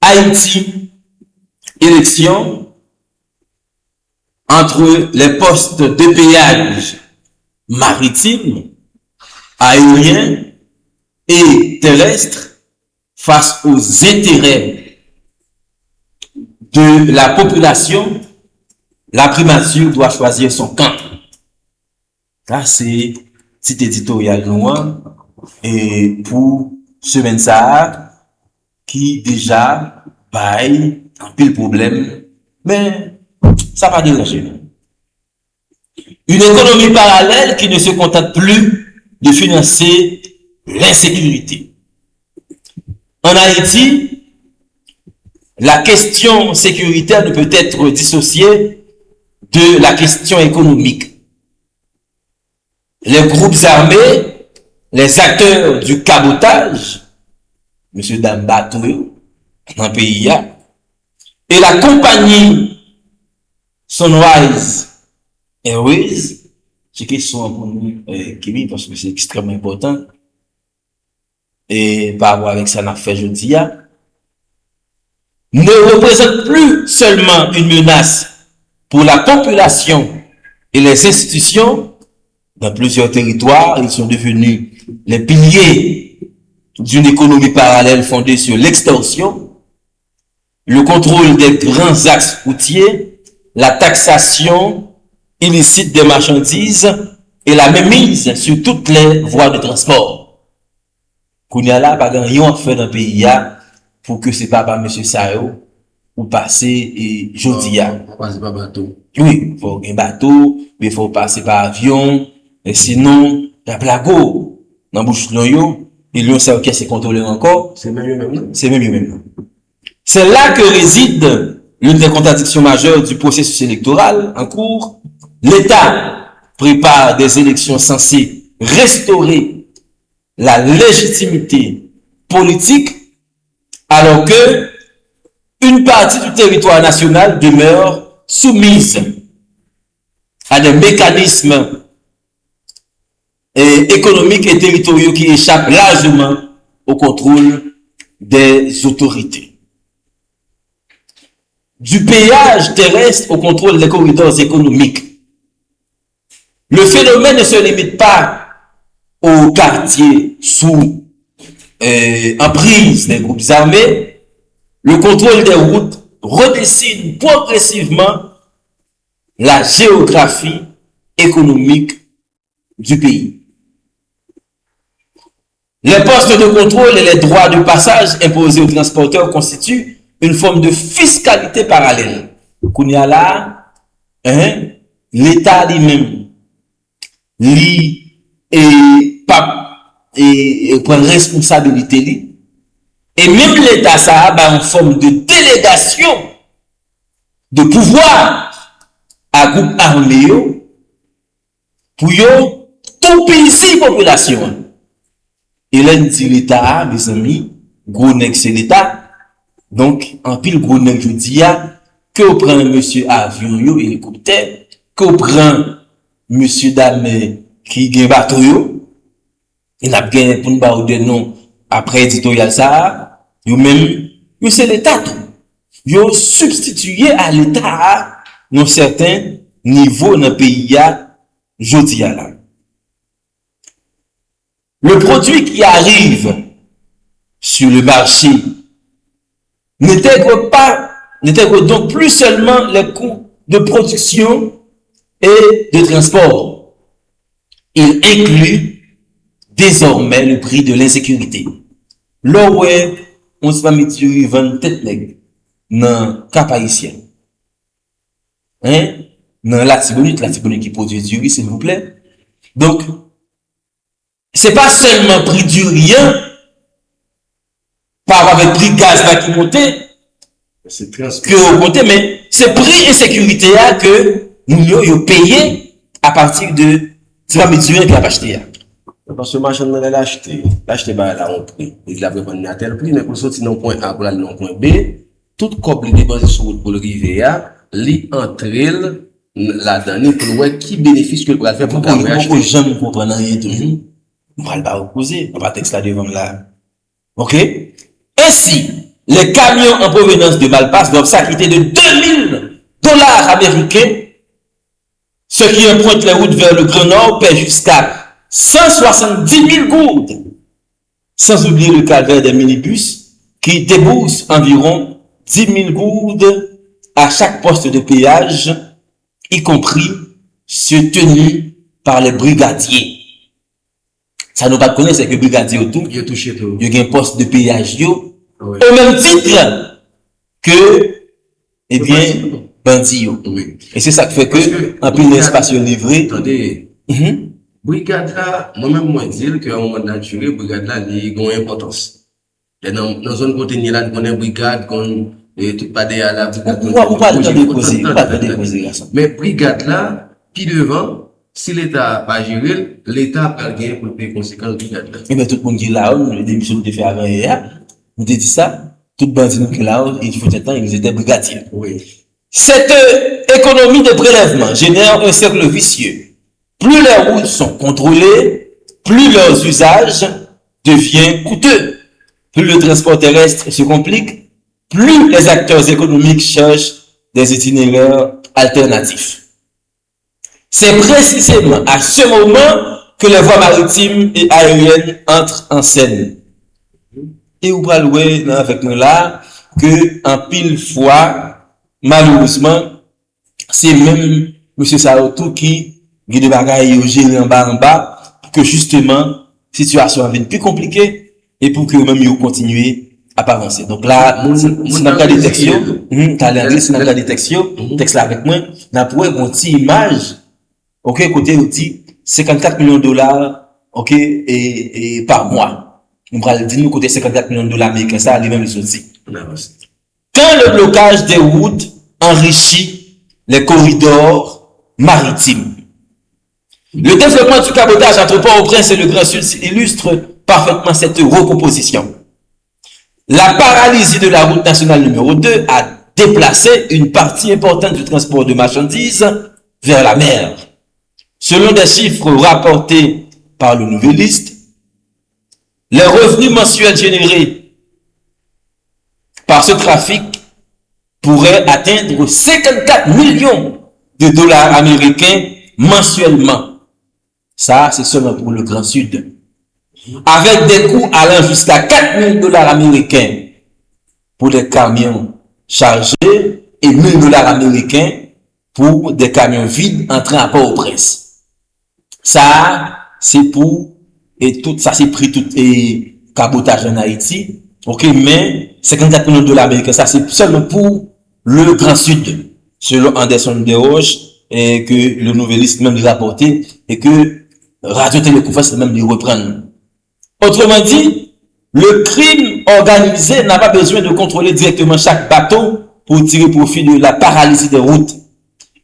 Haïti, élection entre les postes de péage maritimes, aériens et terrestres face aux intérêts de la population, la primature doit choisir son camp. Ça, c'est petit éditorial noir et pour semaine ça qui déjà baille un pile problème, mais ça va déranger. Une économie parallèle qui ne se contente plus de financer l'insécurité. En Haïti, la question sécuritaire ne peut être dissociée de la question économique. Les groupes armés, les acteurs du cabotage, M. Dambato, dans le pays, et la compagnie Sunrise Airways, c'est question pour nous, Kimi, parce que c'est extrêmement important, et par rapport avec ça, on a fait jeudi, ne représente plus seulement une menace pour la population et les institutions. Dans plusieurs territoires, ils sont devenus les piliers d'une économie parallèle fondée sur l'extorsion, le contrôle des grands axes routiers, la taxation illicite des marchandises et la mainmise sur toutes les voies de transport. Qu'on y a là, pas grand-chose à faire dans le pays pour que c'est pas par M. Sao ou passer et Jodia. Passer par bateau. Oui, il faut un bateau, mais il faut passer par avion, et sinon, la plago, dans bouche de ils l'ont ça qui c'est contrôlé encore. C'est même. C'est même. C'est là que réside l'une des contradictions majeures du processus électoral en cours. L'État prépare des élections censées restaurer la légitimité politique, alors que une partie du territoire national demeure soumise à des mécanismes économiques et territoriaux qui échappent largement au contrôle des autorités. Du péage terrestre au contrôle des corridors économiques. Le phénomène ne se limite pas aux quartiers sous emprise des groupes armés. Le contrôle des routes redessine progressivement la géographie économique du pays. Les postes de contrôle et les droits de passage imposés aux transporteurs constituent une forme de fiscalité parallèle. Qu'on y a là, l'État lui-même, et prend responsabilité. Et même l'État, ça a une forme de délégation de pouvoir à groupe armé pour tout pays population. Et là, dit l'État, mes amis, gros nèg c'est l'État. Donc, en pile gros nèg, je dis, que vous prenez monsieur avion, hélicoptère, que vous prenez monsieur dame qui gagne bateau, il n'a pas pour nous parler de nom après éditorial ça, vous même, c'est l'État tout. Vous substitué à l'État dans certains niveaux dans le pays, jodi là. Le produit qui arrive sur le marché n'intègre donc plus seulement les coûts de production et de transport. Il inclut désormais le prix de l'insécurité. Là où on se va mettre sur 20 têtes dans le cap haïtien. Dans la Tibonite qui produit du riz, s'il vous plaît. Donc, c'est pas seulement prix du rien, par avec prix gaz là qui montait, que augmenté, mais c'est prix insécurité que nous avons payé à partir de 3 000 qui a acheté. Parce que le marchand l'a acheté là on prix, il l'a vendu à tel prix, mais pour sortir dans point A pour aller dans point B, tout couple déposé sur route pour le river, li entre là-dedans pour voir qui bénéfice que le bras faire pour acheter. Beaucoup de gens ne comprennent rien toujours. On va le pas opposer, on va texte là devant là. OK? Ainsi, les camions en provenance de Malpasse doivent s'acquitter de $2000 américains. Ceux qui empruntent les routes vers le Grand Nord paient jusqu'à 170 000 gourdes. Sans oublier le calvaire des minibus qui déboursent environ 10 000 gourdes à chaque poste de péage, y compris ceux tenus par les brigadiers. Ça nous pas connaître, c'est que brigadier autour, Il a touché tout. il y a un poste de péage yo, Oui. au même titre que, eh bien, bandit yo. Oui. Et c'est ça qui fait Parce que, que- en plus l'espace livré, Attendez, mhm, brigade là, moi-même, moi, dire qu'à un moment naturel, brigade là, il a une importance. Et dans zone côté, là, on connaît brigade, qu'on, et tout pas derrière la brigade. ou pas le temps de poser, ou pas le temps de poser, garçon. Mais brigade là, puis devant, si l'État pas géré, l'État va gagner pour payer conséquences de brigade là. Et bien, tout le monde qui est là, les démissions de fait avant hier, on te dit ça, tout bandit qui est là, il faut un temps, ils étaient brigadiers. Oui. Cette économie de prélèvement génère un cercle vicieux. Plus les routes sont contrôlées, plus leurs usages deviennent coûteux. Plus le transport terrestre se complique, plus les acteurs économiques cherchent des itinéraires alternatifs. C'est précisément à ce moment que les voies maritimes et aériennes entrent en scène. Et vous pouvez louer avec nous là que en pile fois, malheureusement, c'est même M. Saotou qui a des bagailles au gérer en bas, pour que justement, situation devienne plus compliquée et pour que même ils continuent à pas avancer. Donc là, si n'a pas des textes, t'as l'anglais, si n'a pas des textes, texte là avec moi, n'a pour une petite image, ok, côté outil, 54 millions de dollars, ok, et par mois. On va dire nous côté 54 millions de dollars américains, ça, les mêmes les outils. On avance. Quand le blocage des routes enrichit les corridors maritimes. Le développement du cabotage entre Port-au-Prince et le Grand Sud illustre parfaitement cette recomposition. La paralysie de la route nationale numéro 2 a déplacé une partie importante du transport de marchandises vers la mer. Selon des chiffres rapportés par le Nouvelliste, les revenus mensuels générés par ce trafic pourraient atteindre 54 millions de dollars américains mensuellement. Ça, c'est seulement pour le Grand Sud. Avec des coûts allant jusqu'à 4 000 dollars américains pour des camions chargés et 1 000 dollars américains pour des camions vides entrant à Port-au-Prince. Ça, c'est pour, et tout, ça c'est pris tout et cabotage en Haïti. Ok, mais 54 millions de dollars américains, ça c'est seulement pour le Grand Sud, selon Anderson Desroches, et que le Nouvelliste même l'a rapporté, et que Radio Téléconférence même lui reprendre. Autrement dit, le crime organisé n'a pas besoin de contrôler directement chaque bateau pour tirer profit de la paralysie des routes.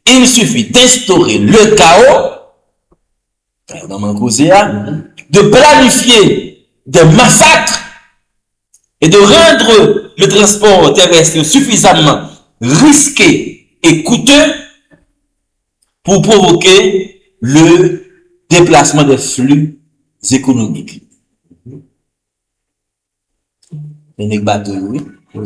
Il suffit d'instaurer le chaos, de planifier des massacres et de rendre le transport terrestre suffisamment risqué et coûteux pour provoquer le déplacement des flux économiques. Les bateaux, oui. Et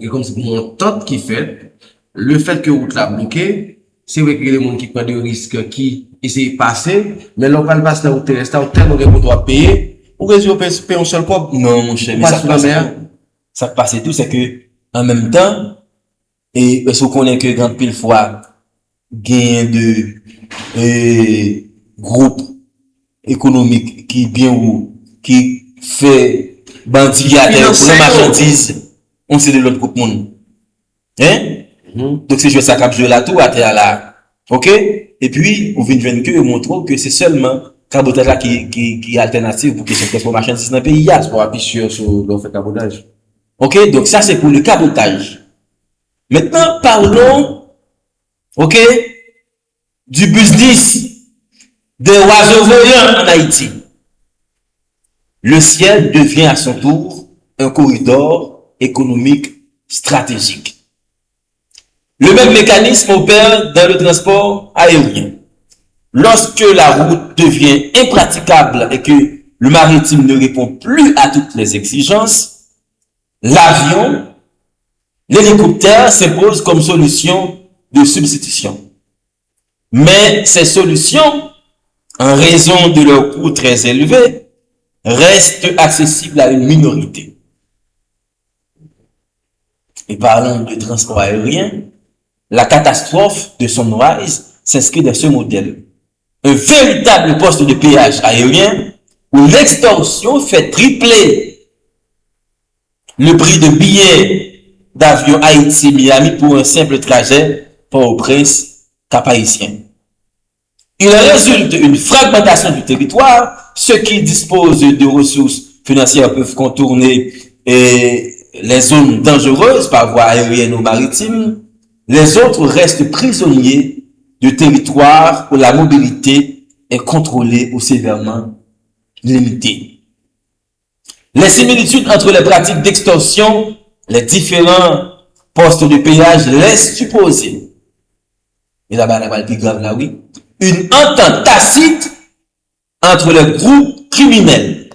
comme c'est mon tante qui fait, le fait que route l'a bloqué, c'est vrai que les gens qui prennent des risques, qui essaient de passer, mais l'on ne passe pas dans le terrestre, tellement de gens doivent payer, ou que je paye un seul cop. Non, mon cher, mais ça passe tout, c'est que, en même temps, et est-ce qu'on connaît que grande pile fois, gain de, groupe économique qui bien ou, qui fait bandillage pour les marchandises, on sait de l'autre groupe monde. Hein? Donc c'est jouer ça cap jouer là tout à terre là. OK? Et puis on vient de que montre que c'est seulement cabotage là qui est alternative pour que ce soit marchandises dans le pays. C'est pour appuyer sur l'offre cabotage. OK? Donc ça c'est pour le cabotage. Maintenant parlons, OK, du business des oiseaux volants en Haïti. Le ciel devient à son tour un corridor économique stratégique. Le même mécanisme opère dans le transport aérien. Lorsque la route devient impraticable et que le maritime ne répond plus à toutes les exigences, l'avion, l'hélicoptère s'impose comme solution de substitution. Mais ces solutions, en raison de leur coût très élevé, restent accessibles à une minorité. Et parlant de transport aérien, la catastrophe de Sunrise s'inscrit dans ce modèle. Un véritable poste de péage aérien où l'extorsion fait tripler le prix de billets d'avion Haïti-Miami pour un simple trajet Port-au-Prince Cap-Haïtien. Il résulte une fragmentation du territoire. Ceux qui disposent de ressources financières peuvent contourner les zones dangereuses par voie aérienne ou maritime. Les autres restent prisonniers de territoires où la mobilité est contrôlée ou sévèrement limitée. Les similitudes entre les pratiques d'extorsion, les différents postes de péage laissent supposer, et là-bas, le plus grave là, oui, une entente tacite entre les groupes criminels.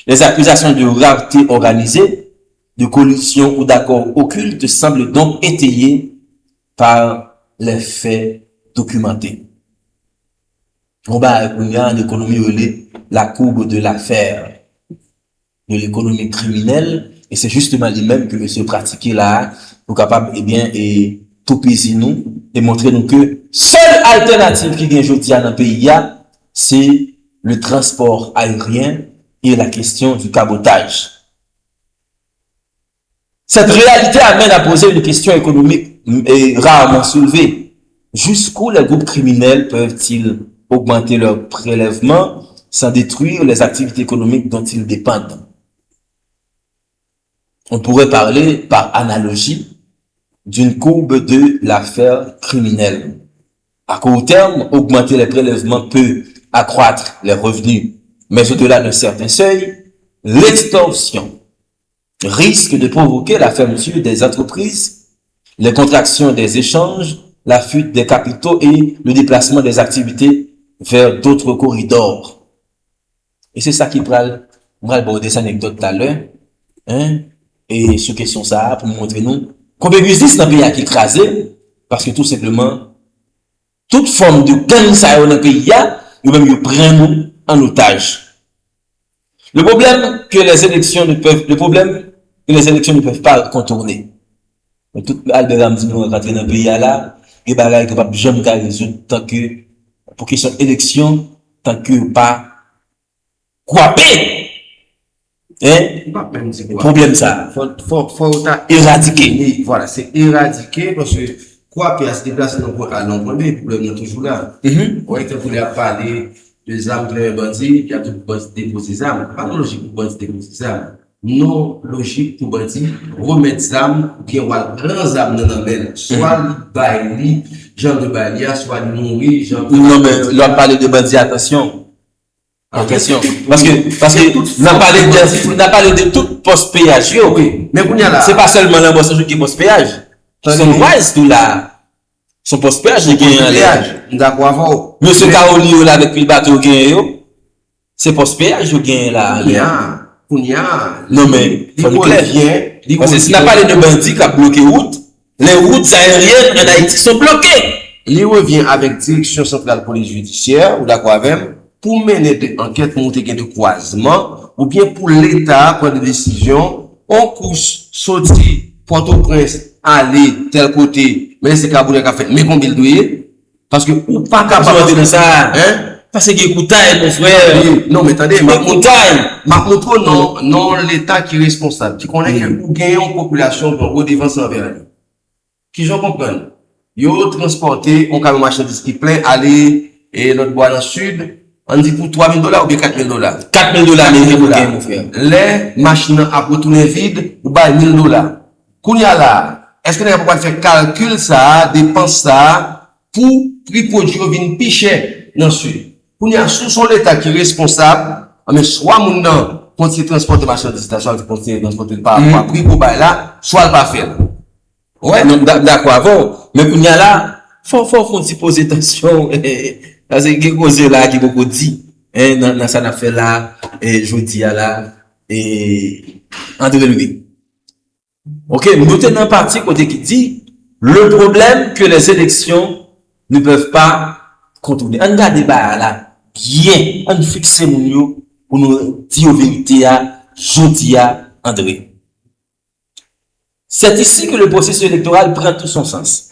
Les accusations de rareté organisée, de collusion ou d'accord occulte semblent donc étayées par les faits documentés. On va en économie, la courbe de l'affaire de l'économie criminelle, et c'est justement les mêmes que monsieur pratiquait là, pour capable, et tout pays nous, et montrer nous que seule alternative qui vient aujourd'hui dans le pays, c'est le transport aérien et la question du cabotage. Cette réalité amène à poser une question économique rarement soulevée. Jusqu'où les groupes criminels peuvent-ils augmenter leurs prélèvements sans détruire les activités économiques dont ils dépendent? On pourrait parler par analogie d'une courbe de l'affaire criminelle. À court terme, augmenter les prélèvements peut accroître les revenus, mais au-delà d'un certain seuil, l'extorsion risque de provoquer la fermeture des entreprises, les contractions des échanges, la fuite des capitaux et le déplacement des activités vers d'autres corridors. Et c'est ça qui prend, on va aborder cette anecdote tout à l'heure, et sur question ça, pour montrer nous, combien de business dans le pays qui écrasé, parce que tout simplement, toute forme de gang ça dans le pays, ou même ils prennent nous en otage. Le problème que les élections ne peuvent pas contourner. Tout Albert Ramzi nous rentrer dans le pays là, et bagaille que pas jamais résoudre tant que pour question élection, tant que pas coiper. Problème ça. Faut éradiquer. Voilà, c'est éradiquer parce que quoi puis à se déplacer à l'emploi, le problème est toujours là. Ouais, quand vous voulez parler des armes de bandits, il y a tout bandit déposer des armes. Pas logique pour bandit déposer des armes. Non logique pour bandit remettre des armes, bien voir grands armes dans la main. Soit baili, genre de balia, soit nourri, genre de. Non, mais là, parler de bandits, attention. Attention. Parce que, n'a parlé de tout poste péage, oui. Mais c'est pas seulement l'embauche qui est poste péage. Sunrise, tout là. Son poste péage, il gagne un péage. D'accord, monsieur Kaoli, là, avec le bateau, c'est poste péage, il gagne là. Non, mais, faut le clair. Parce que si n'a pas de bandits qui a bloqué route, les routes aériennes en Haïti sont bloquées. Il revient avec direction centrale police judiciaire, ou d'accord avec, pour mener des enquêtes, monter de croisement, ou bien pour l'État prendre des décisions, on couche, sorti, Port-au-Prince, aller, tel côté, mais c'est Kaboulé qui a fait, mais combien il parce que, ou pas capable de ça, parce que Koutaï, mon frère. Non, mais attendez, Koutaï. non, l'État qui est responsable, qui connaît que vous gagnez une population pour redevance envers lui. Qui j'en comprends? Yo transporté, on camion marchandise qui plein, aller, et l'autre bois dans le sud, on dit pour $3,000 ou bien $4,000. $4,000, mon frère. Les machines à retourner vide, ou bien $1,000. Kounya là, est-ce que nous pas faire calcul ça, dépense ça, pour prix produit vienne plus cher dans le sud? Kounya, sous son l'État qui est responsable, mais soit mon nom, continue de transporter marchandises, soit continue de transporter par prix pour bail là, soit le pas faire. Ouais, donc, d'accord, avant. Mais Kounya là, faut s'y poser attention, parce que quelque chose là qui beaucoup dit, dans cette affaire là, et je dis à la, et André Louis. Ok, nous tenons un parti côté qui dit, le problème que les élections ne peuvent pas contourner. On garde débat là, bien, on fixe nous pour nous dire la vérité à, jeudi à André. C'est ici que le processus électoral prend tout son sens.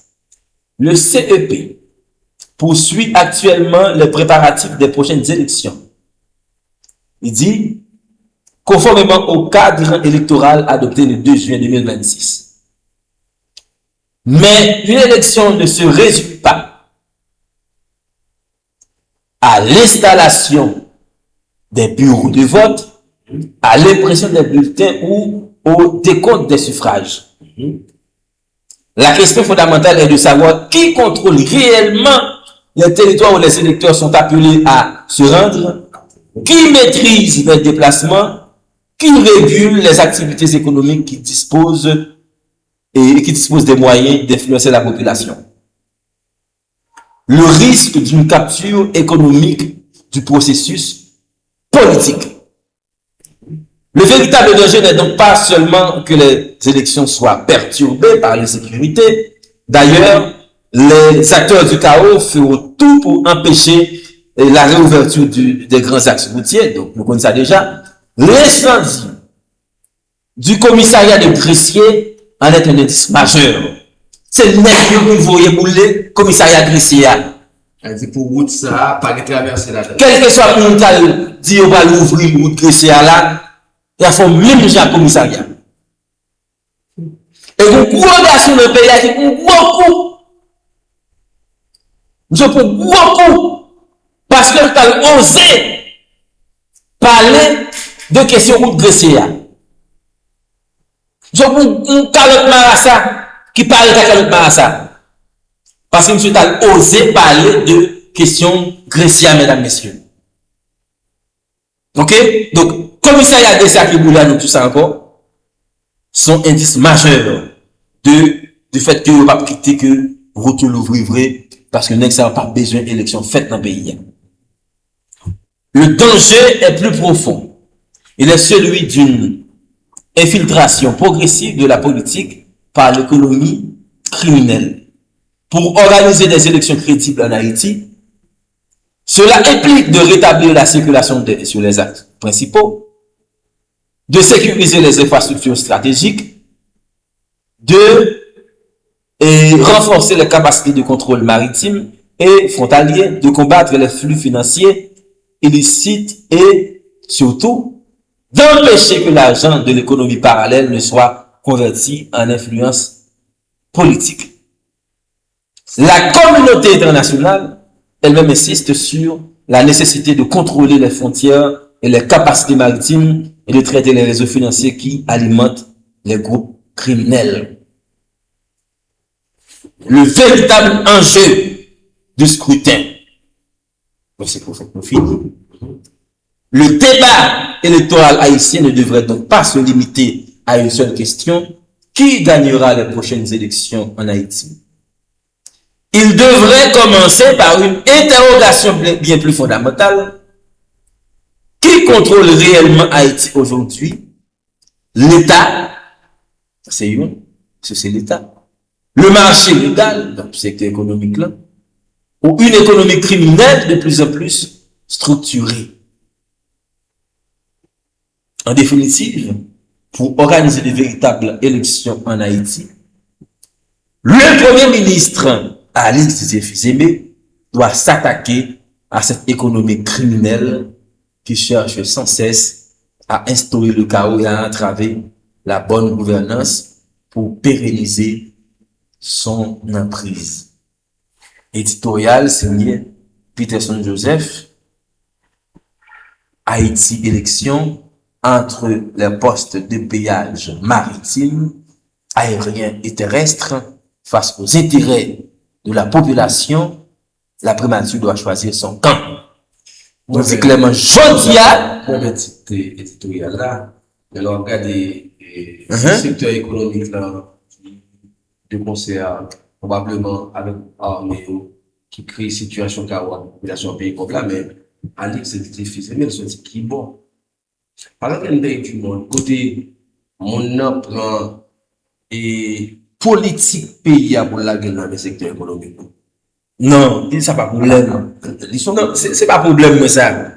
Le CEP poursuit actuellement les préparatifs des prochaines élections. Il dit, conformément au cadre électoral adopté le 2 juin 2026. Mais une élection ne se résume pas à l'installation des bureaux de vote, à l'impression des bulletins ou au décompte des suffrages. La question fondamentale est de savoir qui contrôle réellement les territoires où les électeurs sont appelés à se rendre, qui maîtrise les déplacements, qui régule les activités économiques qui disposent des moyens d'influencer la population. Le risque d'une capture économique du processus politique. Le véritable danger n'est donc pas seulement que les élections soient perturbées par l'insécurité. D'ailleurs, les acteurs du chaos feront tout pour empêcher la réouverture des grands axes routiers. Donc, nous connaissons ça déjà. L'incendie du commissariat de Gressier en est un indice majeur. C'est le net que vous voyez bouler commissariat Gressier. C'est pour route ça, pas de traverser là. Quel que soit le monde qui dit on va l'ouvrir route Gressier là, il y a fait même déjà commissariat. Et vous gros garçon dans le pays qui ont beaucoup. Je pour beaucoup. Parce que vous avez osé parler de questions route Gressier. Je pour un calotte marassa qui parle de calotte marassa. Parce que monsieur a osé parler de questions Gressier, mesdames, messieurs. Ok? Donc, commissariat de ça qui boule nous tout ça encore, sont indices majeurs du fait que vous ne pas quitter que route l'ouvrir vrai, parce que nous n'avons pas besoin d'élections faites dans le pays. Le danger est plus profond. Il est celui d'une infiltration progressive de la politique par l'économie criminelle. Pour organiser des élections crédibles en Haïti, cela implique de rétablir la circulation sur les axes principaux, de sécuriser les infrastructures stratégiques, de renforcer les capacités de contrôle maritime et frontalier, de combattre les flux financiers illicites et surtout d'empêcher que l'argent de l'économie parallèle ne soit converti en influence politique. La communauté internationale elle-même insiste sur la nécessité de contrôler les frontières et les capacités maritimes et de traiter les réseaux financiers qui alimentent les groupes criminels. Le véritable enjeu du scrutin, c'est pour ça qu'on finit. Le débat électoral haïtien ne devrait donc pas se limiter à une seule question: qui gagnera les prochaines élections en Haïti? Il devrait commencer par une interrogation bien plus fondamentale. Qui contrôle réellement Haïti aujourd'hui? L'État, c'est l'État. Le marché légal, donc le secteur économique là, ou une économie criminelle de plus en plus structurée. En définitive, pour organiser de véritables élections en Haïti, le Premier ministre Alix Zéphizémé doit s'attaquer à cette économie criminelle qui cherche sans cesse à instaurer le chaos et à entraver la bonne gouvernance pour pérenniser son emprise. Éditorial signé Peterson Joseph, Haïti élection entre les postes de péage maritime, aérien et terrestre face aux intérêts de la population. La primature doit choisir son camp. Donc c'est clairement Jodia. Pour le titre éditorial là, de regarder le secteur économique là, de concert, probablement avec l'armée qui crée une situation chaotique, la population pays comme là, mais Alix c'est difficile, mais c'est qui bon. Par exemple, du monde, côté, mon prend et politique pays pour la guerre dans le secteur économique. Non, ça pas problème. Non, c'est pas problème, mais ça.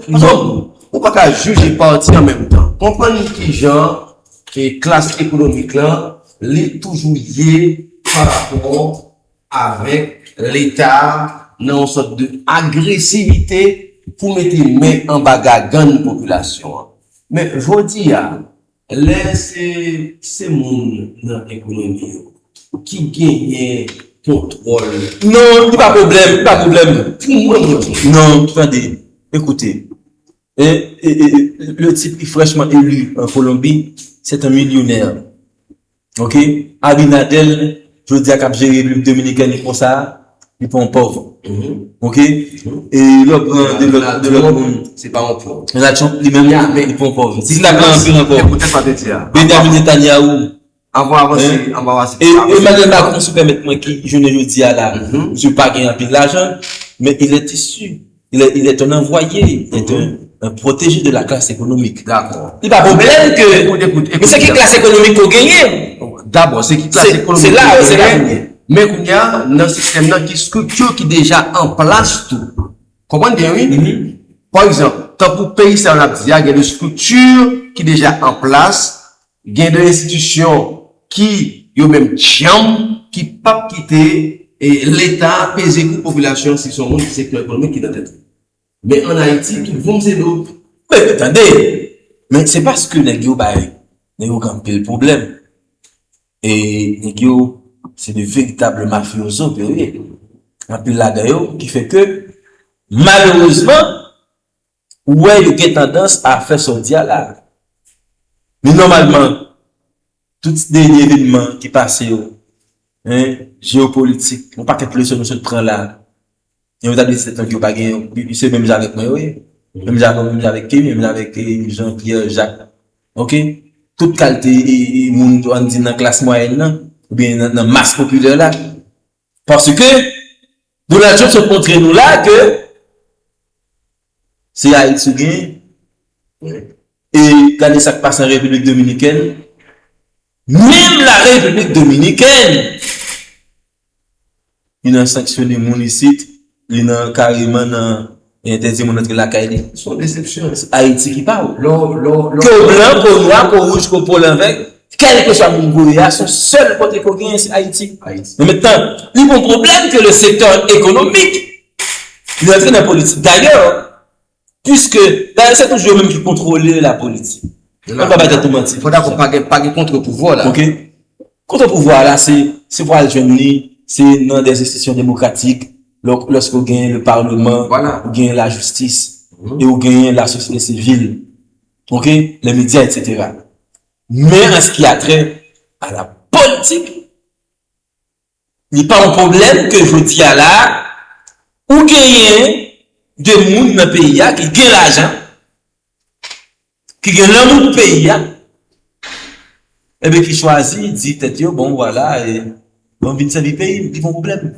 Non, on ne peut pas juger parti en même temps. Comprendre qui genre, et classe économique là, les toujours lié par rapport avec l'État dans une sorte de agressivité pour mettre main en bagarre gagne population. Mais je dis, c'est mon économie qui gagne contrôle. Non, pas problème, pas problème. Non, attendez, écoutez. Le type fraîchement élu en Colombie, c'est un millionnaire. Ok? Abinadel, je veux dire, qu'il géré le Dominicain comme ça, il pas un pauvre. Ok? Et l'autre, de l'autre, c'est pas un pauvre. Lui-même, il pas un pauvre. Si la prend un peu encore. Peut-être pas te dire. Benjamin Netanyahu. On va avancer. Et Emmanuel Macron, se permet moi qui, je ne dis à là, je suis pas gagné un peu de l'argent, mais il est issu. Il est un envoyé, il est un protégé de la classe économique. D'accord. Il n'y a pas de problème que, mais c'est qui classe économique pour gagner? D'abord, c'est qui classe économique. C'est là. Mais il y a un système qui structure qui est déjà en place tout. Comprenez bien, oui? Par exemple, tant pour pays, ça, on a dit, il y a des structures qui est déjà en place, il y a des institutions qui, ont même jam, qui pas quitter, et l'État pèse la population si son monde secteur économique qui est dans la tête. Mais en Haïti, tout le monde c'est l'autre. Mais attendez, mais c'est parce que les gars, ils ont le problème. Et les gars, c'est de véritables mafiosos, période. Un peu là d'ailleurs, qui fait que, malheureusement, ouais, il y a tendance à faire sortir là. Mais normalement, tout dernier événement qui passe, géopolitique, on pas quelque chose que nous prend là. Et vous avez dit c'est un qui pas gagné, c'est même avec moi, oui. Même avec qui, même avec Jean-Pierre, Jacques. Ok? Toute qualité, moun on dit dans la classe moyenne, ou bien dans la masse populaire là. Parce que, Donald Trump se montre nous là que, c'est Haïti gagne. Et quand ça passe en République Dominicaine, même la République Dominicaine, il a sanctionné mon ici, il a carrément interdit mon entrée la caille. C'est une déception. C'est Haïti qui parle. Que blanc, que noir, que rouge, que pôle avec, quel que soit mon Gouya, son seul côté qu'on gagne, c'est Haïti. Mais maintenant, il y a un problème que le secteur économique, il est entré dans la politique. D'ailleurs, puisque, c'est toujours même qui contrôle la politique. On ne va pas être tout mentir. Il faut d'abord pas de contre-pouvoir là. Ok? Contre-pouvoir là, c'est pour aller joindre, c'est dans des institutions démocratiques, lorsqu'on gagne le Parlement, on gagne la justice, et on gagne la société civile, ok? Les médias, etc. Mais en ce qui a trait à la politique, il n'y a pas un problème que je dis à là, ou gagne des gens dans le pays qui gagnent l'argent, qui gagne l'amour du pays, et bien qui choisit, dit, bon voilà, et bon, vient servir le pays, ils vont problème.